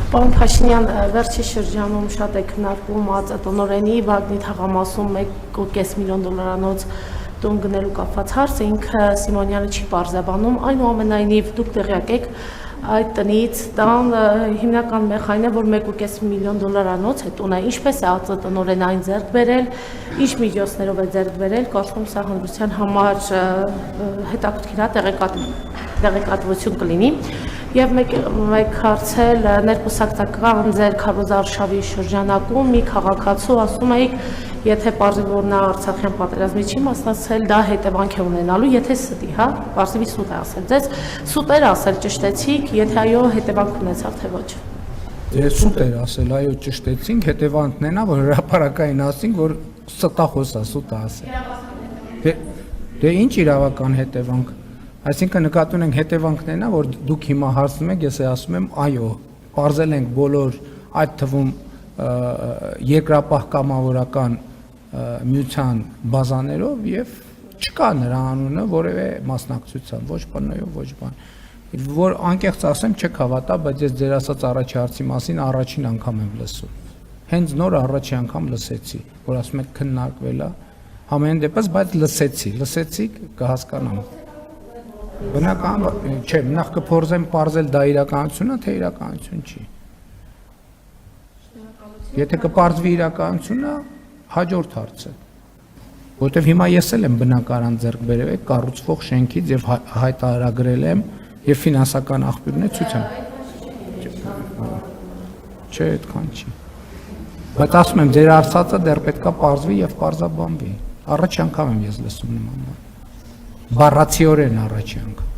Պարոն Փաշինյան, վերջի շրջանում շատ է քննարկվում ԱԾՏ-տնօրենի Վագնի թաղամասում $1.5 միլիոն տուն գնելու կապված հարցը, ինքը Սիմոնյանը չի պարզաբանում, այնուամենայնիվ դուք տեղյակ եք այդ տնից, տան հիմնական մեխանն է, որ $1.5 միլիոն է տունը, ինչպես է ԱԾՏ-տնօրենը այն ձեռք բերել, ինչ միջոցներով է ձեռք բերել, կարծում սա հանրության համար հետաքրքիր տեղեկատվություն կլինի։ Եվ մեկ հարցել ներկուսակցական ձեր քարոզարշավի շրջանակում մի քաղաքացու ասում էիք, եթե պարզվի, որ նա Արցախյան պատերազմի չի մասնակցել, դա հետևանք է ունենալու, եթե ստի, հա, պարզվի սուտ է ասել, ձեզ սուտ էր ասել, ճշտեցիք, եթե այո, հետևանք ունեցավ, թե ոչ։ Դե սուտ էր ասել, այո, ճշտեցինք, հետևանքն են, որ հրապարակային ասինք, որ ստախոս է, սուտ է ասել։ Դե ինչ իրավական հետևանք։ Այսինքն նկատի ունենք հետևանքն են, որ դուք հիմա հարցնում եք, ես ասում եմ, այո, պարզել ենք բոլոր այդ թվում երկրապահ կամավորական միության բազաներով եւ չկա նրա անունը որևէ մասնակցության, ոչ ՊՆ-ով, ոչ բան։ Որ անկեղծ ասեմ, չեք հավատա, բայց ես ձեր ասած առաջի հարցի մասին առաջին անգամ եմ լսում։ Հենց նոր առաջի անգամ լսեցի, որ ասում եք քննարկվել է, համենայն դեպս, բայց լսեցիք, կհասկանամ։ Բնական չէ, նախ կփորձեմ պարզել դա իրականություն է, թե իրականություն չի։ Եթե կպարզվի իրականությունը, հաջորդ հարցը։ Որտեվ հիմա ես էլ եմ բնակարան ձեռք բերել եք կառուցվող շենքից եւ հայտարարագրել եմ եւ ֆինանսական աղբյուրն է ցույց եմ։ Չէ, այդքան չի։ Բայց ասում եմ, ձեր արծածը դեռ պետքա պարզվի եւ պարզաբանվի։ Առաջի անգամ եմ ես լսում նման բան։ Բառացիորեն առաջի անգամ։